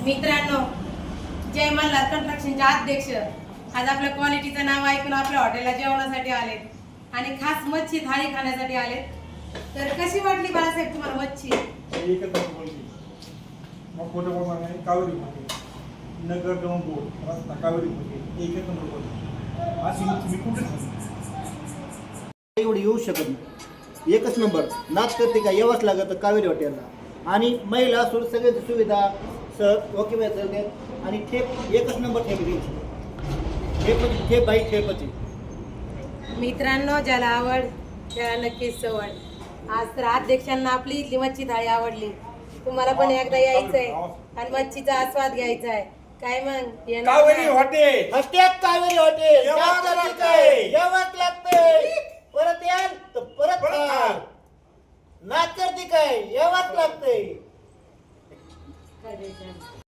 मित्रांनो, जय मल्हार कन्स्ट्रक्शनचे अध्यक्ष आज आपल्या क्वालिटीचं नाव ऐकून आपल्या हॉटेलला जेवणासाठी आलेत आणि खास मच्छी थाळी खाण्यासाठी आलेत. तर कशी वाटली बाळासाहेब तुम्हाला मच्छी? एकच बोलली मग खोटं बोलणार नाही. कावेरी होते नगर जाऊन बोल रस्ता कावेरी होते एकच नंबर बोल अशी मी कुठे एवढी येऊ शकत नाही. एकच नंबर नाच करते का यावंच लागत कावेरी हॉटेलला. आणि महिला सोड सगळे सुविधा सर ओके देतात आणि ठेप एकच नंबर ठेप द्यायची. ठेप बाई ठेपची. मित्रांनो, ज्याला आवड त्याला नक्कीच सवड. आज तर अध्यक्षांना आपली इथली मच्छी थाळी आवडली. तुम्हाला पण एकदा यायचंय आणि मच्छीचा आस्वाद घ्यायचा आहे. काय मग येणार कावेरी का? हॉटेल हॉटेल कावेरी हॉटेल यावंच लागतंय. यावंच लागतंय. परत याल तर परत खा. नाच करते काय यावंच लागतंय. काय द्यायचं?